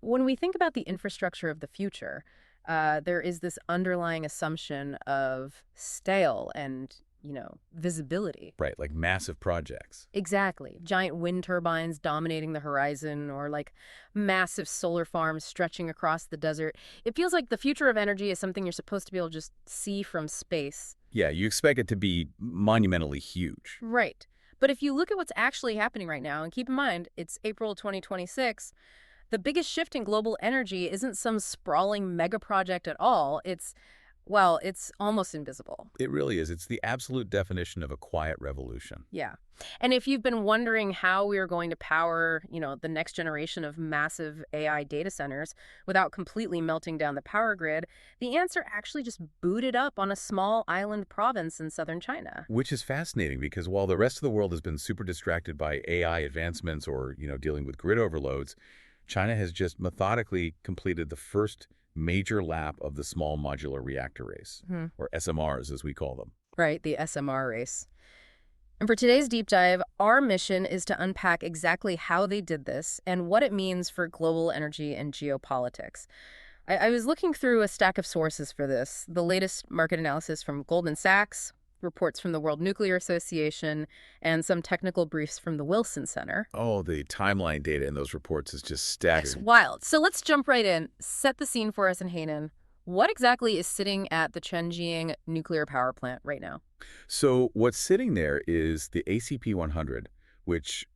when we think about the infrastructure of the future, there is this underlying assumption of scale and, visibility. Right, like massive projects. Exactly. Giant wind turbines dominating the horizon or like massive solar farms stretching across the desert. It feels like the future of energy is something you're supposed to be able to just see from space. Yeah, you expect it to be monumentally huge. Right. But if you look at what's actually happening right now, and keep in mind, it's April 2026, the biggest shift in global energy isn't some sprawling mega project at all. It's almost invisible. It really is. It's the absolute definition of a quiet revolution. Yeah. And if you've been wondering how we are going to power, the next generation of massive AI data centers without completely melting down the power grid, the answer actually just booted up on a small island province in southern China. Which is fascinating because while the rest of the world has been super distracted by AI advancements or, dealing with grid overloads, China has just methodically completed the first major lap of the small modular reactor race, or SMRs as we call them. Right, the SMR race. And for today's deep dive, our mission is to unpack exactly how they did this and what it means for global energy and geopolitics. I was looking through a stack of sources for this, the latest market analysis from Goldman Sachs, reports from the World Nuclear Association, and some technical briefs from the Wilson Center. Oh, the timeline data in those reports is just staggering. It's wild. So let's jump right in. Set the scene for us in Hainan. What exactly is sitting at the Chengjiang nuclear power plant right now? So what's sitting there is the ACP-100, which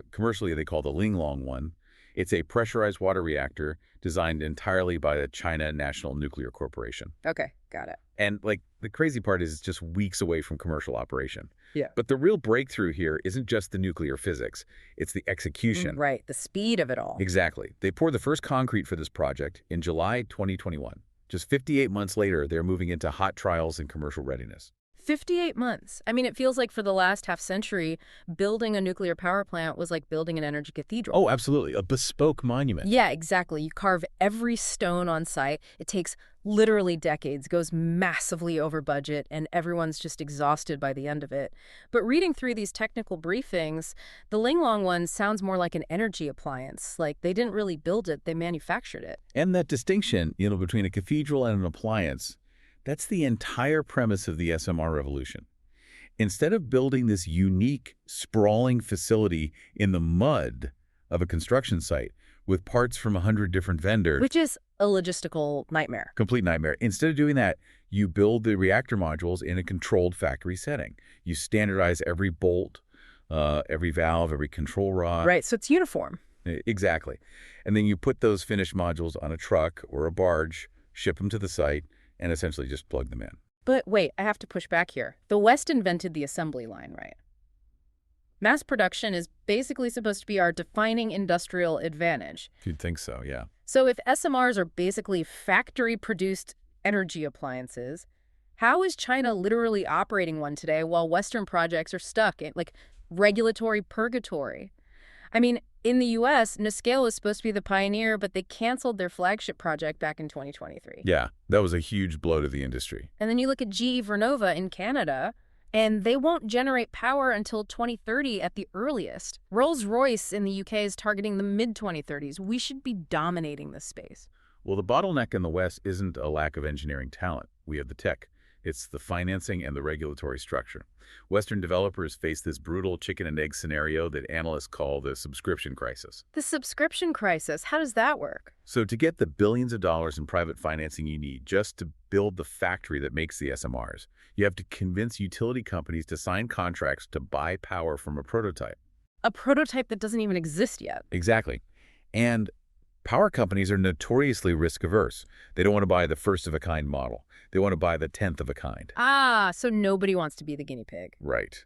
commercially they call the Linglong one. It's a pressurized water reactor designed entirely by the China National Nuclear Corporation. Okay, got it. And the crazy part is it's just weeks away from commercial operation. Yeah. But the real breakthrough here isn't just the nuclear physics, it's the execution. Right, the speed of it all. Exactly. They poured the first concrete for this project in July 2021. Just 58 months later, they're moving into hot trials and commercial readiness. 58 months. I mean, it feels like for the last half century, building a nuclear power plant was like building an energy cathedral. Oh, absolutely. A bespoke monument. Yeah, exactly. You carve every stone on site. It takes literally decades, goes massively over budget, and everyone's just exhausted by the end of it. But reading through these technical briefings, the Linglong one sounds more like an energy appliance. Like they didn't really build it, they manufactured it. And that distinction, between a cathedral and an appliance, that's the entire premise of the SMR revolution. Instead of building this unique, sprawling facility in the mud of a construction site with parts from 100 different vendors— which is a logistical nightmare. Complete nightmare. Instead of doing that, you build the reactor modules in a controlled factory setting. You standardize every bolt, every valve, every control rod. Right, so it's uniform. Exactly. And then you put those finished modules on a truck or a barge, ship them to the site, and essentially just plug them in. But wait, I have to push back here. The West invented the assembly line, right? Mass production is basically supposed to be our defining industrial advantage. You'd think so, yeah. So if SMRs are basically factory-produced energy appliances, how is China literally operating one today while Western projects are stuck in, regulatory purgatory? I mean, in the U.S., Niscale was supposed to be the pioneer, but they canceled their flagship project back in 2023. Yeah, that was a huge blow to the industry. And then you look at GE Vernova in Canada, and they won't generate power until 2030 at the earliest. Rolls-Royce in the UK is targeting the mid-2030s. We should be dominating this space. Well, the bottleneck in the West isn't a lack of engineering talent. We have the tech. It's the financing and the regulatory structure. Western developers face this brutal chicken and egg scenario that analysts call the subscription crisis. The subscription crisis, how does that work? So to get the billions of dollars in private financing you need just to build the factory that makes the SMRs, you have to convince utility companies to sign contracts to buy power from a prototype. A prototype that doesn't even exist yet. Exactly. And power companies are notoriously risk-averse. They don't want to buy the first-of-a-kind model. They want to buy the 10th of a kind. Ah, so nobody wants to be the guinea pig. Right.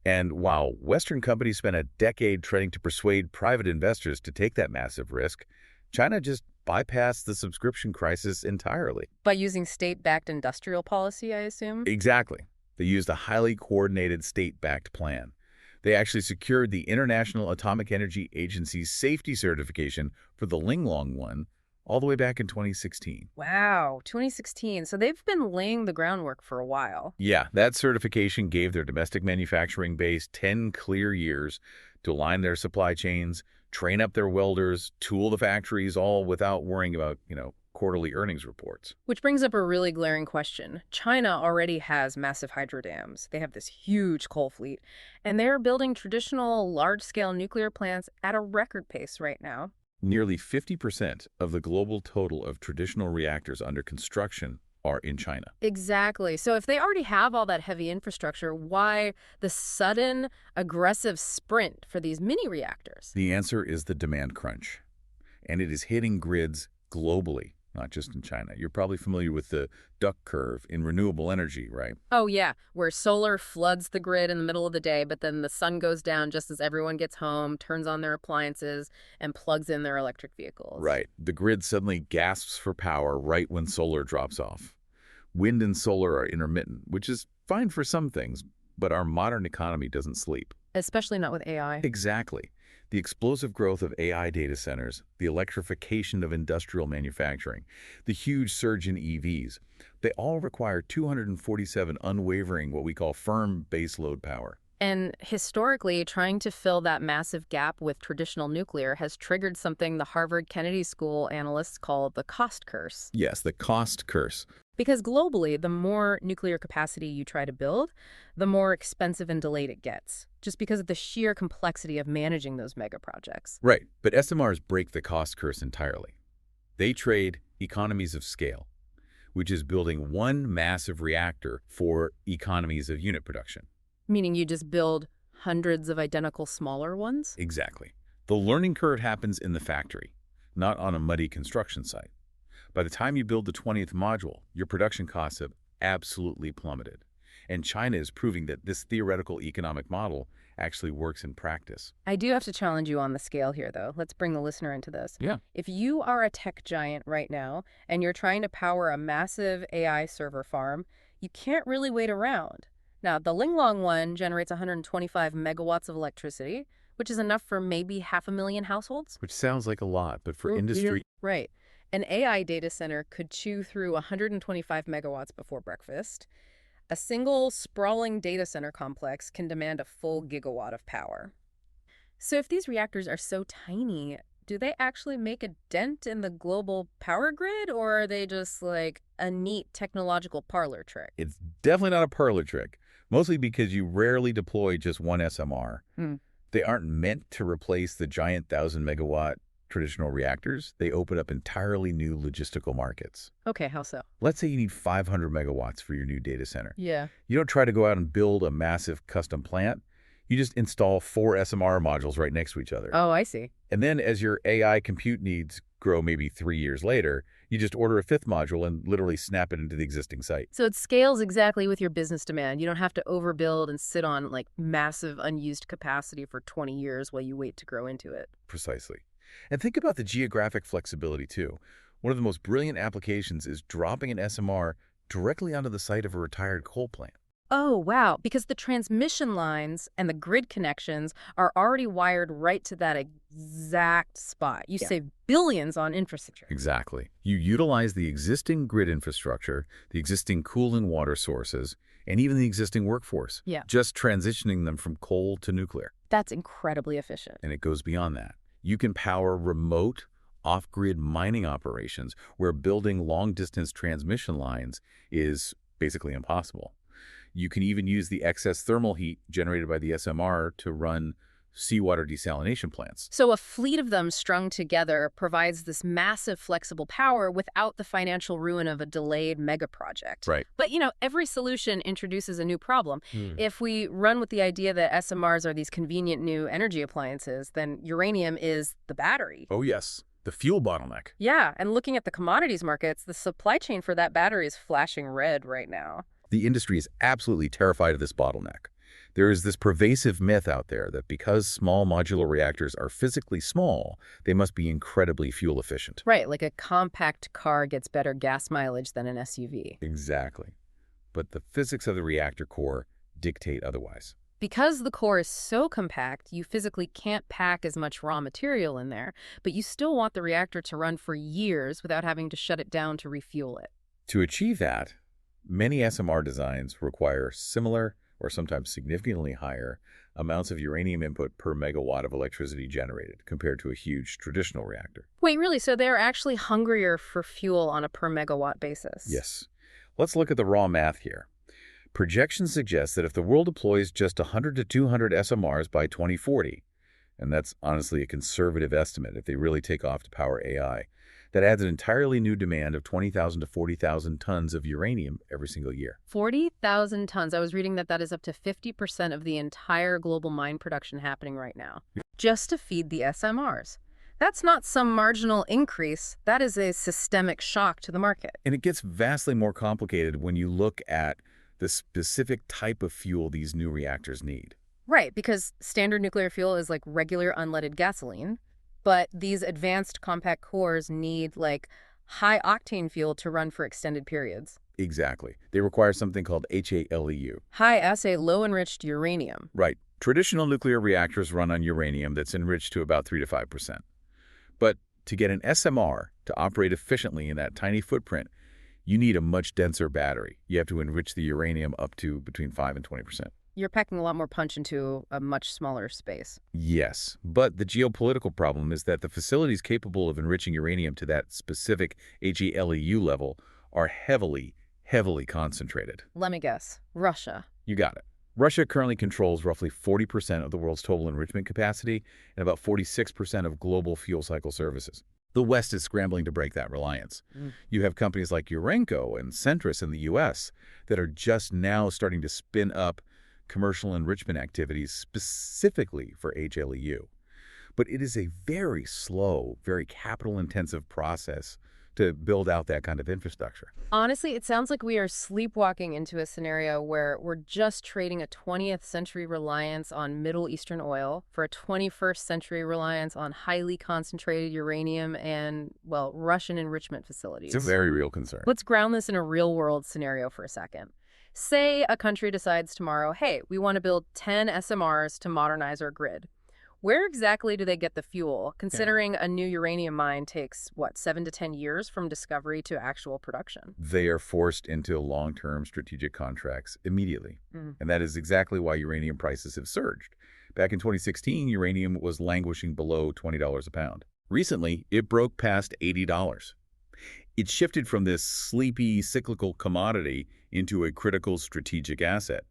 And while Western companies spent a decade trying to persuade private investors to take that massive risk, China just bypassed the subscription crisis entirely. By using state-backed industrial policy, I assume? Exactly. They used a highly coordinated state-backed plan. They actually secured the International Atomic Energy Agency's safety certification for the Linglong one all the way back in 2016. Wow, 2016. So they've been laying the groundwork for a while. Yeah, that certification gave their domestic manufacturing base 10 clear years to align their supply chains, train up their welders, tool the factories, all without worrying about, quarterly earnings reports. Which brings up a really glaring question. China already has massive hydro dams. They have this huge coal fleet, and they're building traditional large-scale nuclear plants at a record pace right now. Nearly 50% of the global total of traditional reactors under construction are in China. Exactly. So if they already have all that heavy infrastructure, why the sudden, aggressive sprint for these mini reactors? The answer is the demand crunch, and it is hitting grids globally, not just in China. You're probably familiar with the duck curve in renewable energy, right? Oh, yeah, where solar floods the grid in the middle of the day, but then the sun goes down just as everyone gets home, turns on their appliances, and plugs in their electric vehicles. Right. The grid suddenly gasps for power right when solar drops off. Wind and solar are intermittent, which is fine for some things, but our modern economy doesn't sleep. Especially not with AI. Exactly. The explosive growth of AI data centers, the electrification of industrial manufacturing, the huge surge in EVs, they all require 247 unwavering, what we call firm baseload power. And historically, trying to fill that massive gap with traditional nuclear has triggered something the Harvard Kennedy School analysts call the cost curse. Yes, the cost curse. Because globally, the more nuclear capacity you try to build, the more expensive and delayed it gets, just because of the sheer complexity of managing those mega projects. Right, but SMRs break the cost curse entirely. They trade economies of scale, which is building one massive reactor for economies of unit production. Meaning you just build hundreds of identical smaller ones? Exactly. The learning curve happens in the factory, not on a muddy construction site. By the time you build the 20th module, your production costs have absolutely plummeted. And China is proving that this theoretical economic model actually works in practice. I do have to challenge you on the scale here, though. Let's bring the listener into this. Yeah. If you are a tech giant right now and you're trying to power a massive AI server farm, you can't really wait around. Now, the Linglong one generates 125 megawatts of electricity, which is enough for maybe 500,000 households. Which sounds like a lot, but for industry... Right. An AI data center could chew through 125 megawatts before breakfast. A single sprawling data center complex can demand a full gigawatt of power. So if these reactors are so tiny, do they actually make a dent in the global power grid, or are they just like a neat technological parlor trick? It's definitely not a parlor trick, mostly because you rarely deploy just one SMR. They aren't meant to replace the giant 1,000-megawatt traditional reactors. They open up entirely new logistical markets. Okay, how so? Let's say you need 500 megawatts for your new data center. Yeah. You don't try to go out and build a massive custom plant. You just install 4 SMR modules right next to each other. Oh, I see. And then as your AI compute needs grow maybe 3 years later, you just order a 5th module and literally snap it into the existing site. So it scales exactly with your business demand. You don't have to overbuild and sit on like massive unused capacity for 20 years while you wait to grow into it. Precisely. And think about the geographic flexibility too. One of the most brilliant applications is dropping an SMR directly onto the site of a retired coal plant. Oh, wow. Because the transmission lines and the grid connections are already wired right to that exact spot. You save billions on infrastructure. Exactly. You utilize the existing grid infrastructure, the existing cooling water sources, and even the existing workforce. Yeah. Just transitioning them from coal to nuclear. That's incredibly efficient. And it goes beyond that. You can power remote, off-grid mining operations where building long-distance transmission lines is basically impossible. You can even use the excess thermal heat generated by the SMR to run seawater desalination plants. So a fleet of them strung together provides this massive flexible power without the financial ruin of a delayed mega project. Right. But, every solution introduces a new problem. If we run with the idea that SMRs are these convenient new energy appliances, then uranium is the battery. Oh, yes. The fuel bottleneck. Yeah, and looking at the commodities markets, the supply chain for that battery is flashing red right now. The industry is absolutely terrified of this bottleneck. There is this pervasive myth out there that because small modular reactors are physically small, they must be incredibly fuel efficient. Right, like a compact car gets better gas mileage than an SUV. Exactly. But the physics of the reactor core dictate otherwise. Because the core is so compact, you physically can't pack as much raw material in there, but you still want the reactor to run for years without having to shut it down to refuel it. To achieve that, many SMR designs require similar or sometimes significantly higher, amounts of uranium input per megawatt of electricity generated compared to a huge traditional reactor. Wait, really? So they're actually hungrier for fuel on a per megawatt basis? Yes. Let's look at the raw math here. Projections suggest that if the world deploys just 100 to 200 SMRs by 2040, and that's honestly a conservative estimate if they really take off to power AI, that adds an entirely new demand of 20,000 to 40,000 tons of uranium every single year. 40,000 tons. I was reading that that is up to 50% of the entire global mine production happening right now, just to feed the SMRs. That's not some marginal increase. That is a systemic shock to the market. And it gets vastly more complicated when you look at the specific type of fuel these new reactors need. Right, because standard nuclear fuel is like regular unleaded gasoline, but these advanced compact cores need like high-octane fuel to run for extended periods. Exactly. They require something called HALEU. High-assay low-enriched uranium. Right. Traditional nuclear reactors run on uranium that's enriched to about 3 to 5%. But to get an SMR to operate efficiently in that tiny footprint, you need a much denser battery. You have to enrich the uranium up to between 5 and 20%. You're packing a lot more punch into a much smaller space. Yes, but the geopolitical problem is that the facilities capable of enriching uranium to that specific HALEU level are heavily concentrated. Let me guess. Russia. You got it. Russia currently controls roughly 40% of the world's total enrichment capacity and about 46% of global fuel cycle services. The West is scrambling to break that reliance. You have companies like Urenco and Centrus in the U.S. that are just now starting to spin up commercial enrichment activities specifically for HALEU. But it is a very slow, very capital-intensive process to build out that kind of infrastructure. Honestly, it sounds like we are sleepwalking into a scenario where we're just trading a 20th century reliance on Middle Eastern oil for a 21st century reliance on highly concentrated uranium and, well, Russian enrichment facilities. It's a very real concern. Let's ground this in a real-world scenario for a second. Say a country decides tomorrow, hey, we want to build 10 SMRs to modernize our grid. Where exactly do they get the fuel, considering a new uranium mine takes, 7 to 10 years from discovery to actual production? They are forced into long-term strategic contracts immediately. And that is exactly why uranium prices have surged. Back in 2016, uranium was languishing below $20 a pound. Recently, it broke past $80. It shifted from this sleepy, cyclical commodity into a critical strategic asset.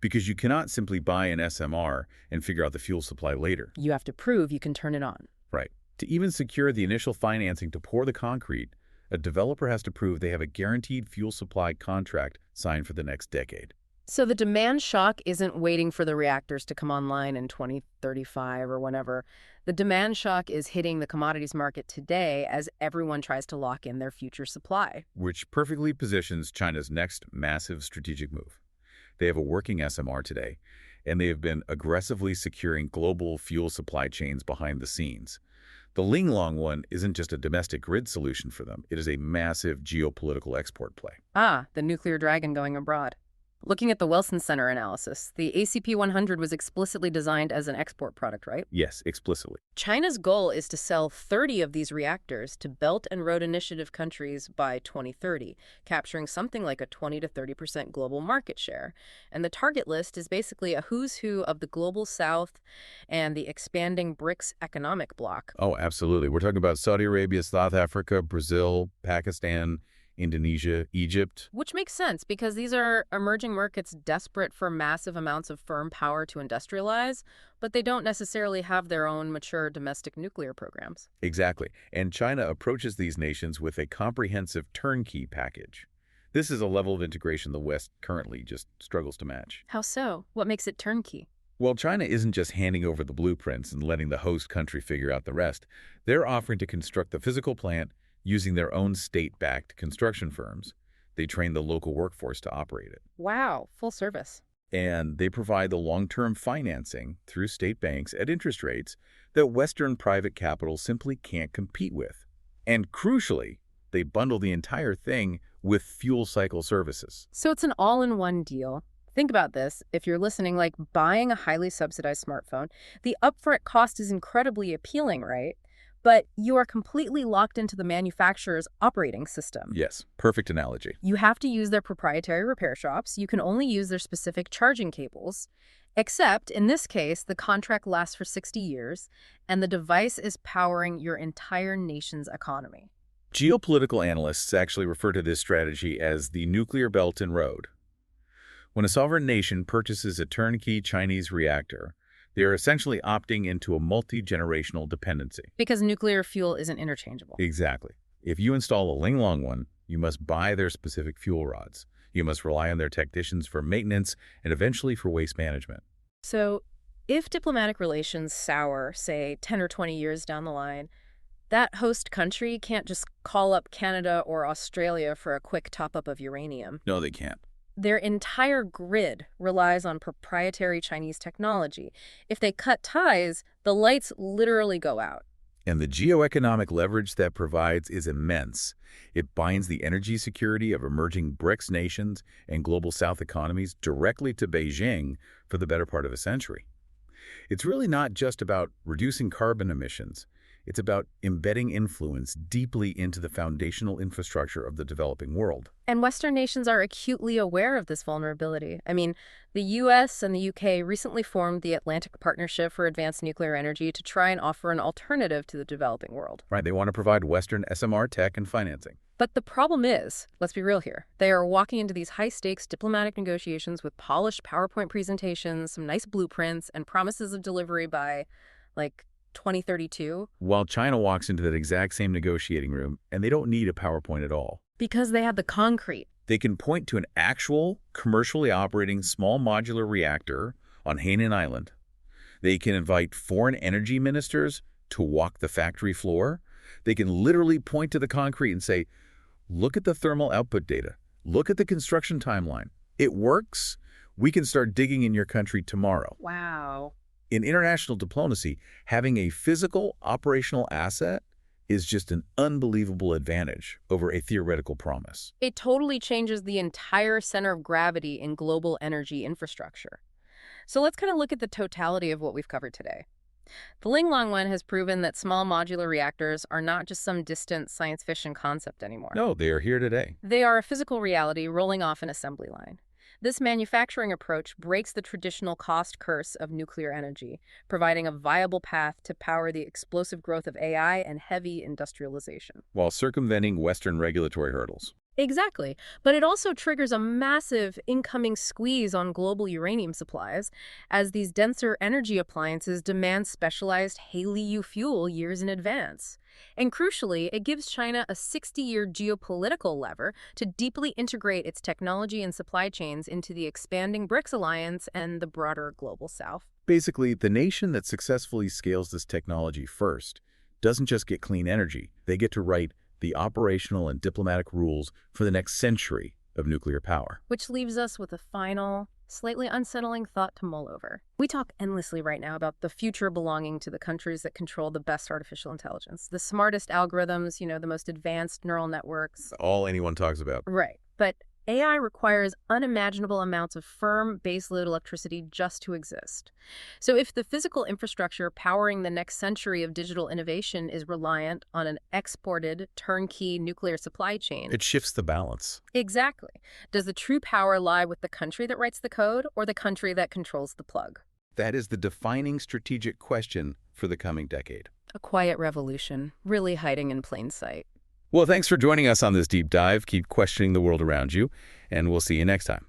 Because you cannot simply buy an SMR and figure out the fuel supply later. You have to prove you can turn it on. Right. To even secure the initial financing to pour the concrete, a developer has to prove they have a guaranteed fuel supply contract signed for the next decade. So the demand shock isn't waiting for the reactors to come online in 2035 or whenever. The demand shock is hitting the commodities market today as everyone tries to lock in their future supply. Which perfectly positions China's next massive strategic move. They have a working SMR today, and they have been aggressively securing global fuel supply chains behind the scenes. The Linglong one isn't just a domestic grid solution for them. It is a massive geopolitical export play. Ah, the nuclear dragon going abroad. Looking at the Wilson Center analysis, the ACP-100 was explicitly designed as an export product, right? Yes, explicitly. China's goal is to sell 30 of these reactors to Belt and Road Initiative countries by 2030, capturing something like a 20 to 30% global market share. And the target list is basically a who's who of the global south and the expanding BRICS economic bloc. Oh, absolutely. We're talking about Saudi Arabia, South Africa, Brazil, Pakistan, Indonesia, Egypt. Which makes sense because these are emerging markets desperate for massive amounts of firm power to industrialize, but they don't necessarily have their own mature domestic nuclear programs. Exactly. And China approaches these nations with a comprehensive turnkey package. This is a level of integration the West currently just struggles to match. How so? What makes it turnkey? Well, China isn't just handing over the blueprints and letting the host country figure out the rest. They're offering to construct the physical plant using their own state-backed construction firms. They train the local workforce to operate it. Wow, full service. And they provide the long-term financing through state banks at interest rates that Western private capital simply can't compete with. And crucially, they bundle the entire thing with fuel cycle services. So it's an all-in-one deal. Think about this. If you're listening, like buying a highly subsidized smartphone, the upfront cost is incredibly appealing, right? but you are completely locked into the manufacturer's operating system. Yes, perfect analogy. You have to use their proprietary repair shops. You can only use their specific charging cables. Except, in this case, the contract lasts for 60 years, and the device is powering your entire nation's economy. Geopolitical analysts actually refer to this strategy as the nuclear belt and road. When a sovereign nation purchases a turnkey Chinese reactor, they are essentially opting into a multi-generational dependency. Because nuclear fuel isn't interchangeable. Exactly. If you install a Linglong one, you must buy their specific fuel rods. You must rely on their technicians for maintenance and eventually for waste management. So, if diplomatic relations sour, say, 10 or 20 years down the line, that host country can't just call up Canada or Australia for a quick top-up of uranium. No, they can't. Their entire grid relies on proprietary Chinese technology. If they cut ties, the lights literally go out. And the geoeconomic leverage that provides is immense. It binds the energy security of emerging BRICS nations and global South economies directly to Beijing for the better part of a century. It's really not just about reducing carbon emissions. It's about embedding influence deeply into the foundational infrastructure of the developing world. And Western nations are acutely aware of this vulnerability. I mean, the US and the UK recently formed the Atlantic Partnership for Advanced Nuclear Energy to try and offer an alternative to the developing world. Right, they want to provide Western SMR tech and financing. But the problem is, let's be real here, they are walking into these high-stakes diplomatic negotiations with polished PowerPoint presentations, some nice blueprints, and promises of delivery by, 2032. While China walks into that exact same negotiating room, and they don't need a PowerPoint at all. Because they have the concrete. They can point to an actual, commercially operating small modular reactor on Hainan Island. They can invite foreign energy ministers to walk the factory floor. They can literally point to the concrete and say, look at the thermal output data. Look at the construction timeline. It works. We can start digging in your country tomorrow. Wow. In international diplomacy, having a physical, operational asset is just an unbelievable advantage over a theoretical promise. It totally changes the entire center of gravity in global energy infrastructure. So let's kind of look at the totality of what we've covered today. The Linglong one has proven that small modular reactors are not just some distant science fiction concept anymore. No, they are here today. They are a physical reality rolling off an assembly line. This manufacturing approach breaks the traditional cost curse of nuclear energy, providing a viable path to power the explosive growth of AI and heavy industrialization. While circumventing Western regulatory hurdles. Exactly. But it also triggers a massive incoming squeeze on global uranium supplies, as these denser energy appliances demand specialized HALEU fuel years in advance. And crucially, it gives China a 60-year geopolitical lever to deeply integrate its technology and supply chains into the expanding BRICS alliance and the broader global South. Basically, the nation that successfully scales this technology first doesn't just get clean energy. They get to write the operational and diplomatic rules for the next century of nuclear power. Which leaves us with a final, slightly unsettling thought to mull over. We talk endlessly right now about the future belonging to the countries that control the best artificial intelligence, the smartest algorithms, the most advanced neural networks. All anyone talks about. Right. But AI requires unimaginable amounts of firm baseload electricity just to exist. So if the physical infrastructure powering the next century of digital innovation is reliant on an exported, turnkey nuclear supply chain... It shifts the balance. Exactly. Does the true power lie with the country that writes the code or the country that controls the plug? That is the defining strategic question for the coming decade. A quiet revolution, really hiding in plain sight. Well, thanks for joining us on this deep dive. Keep questioning the world around you, and we'll see you next time.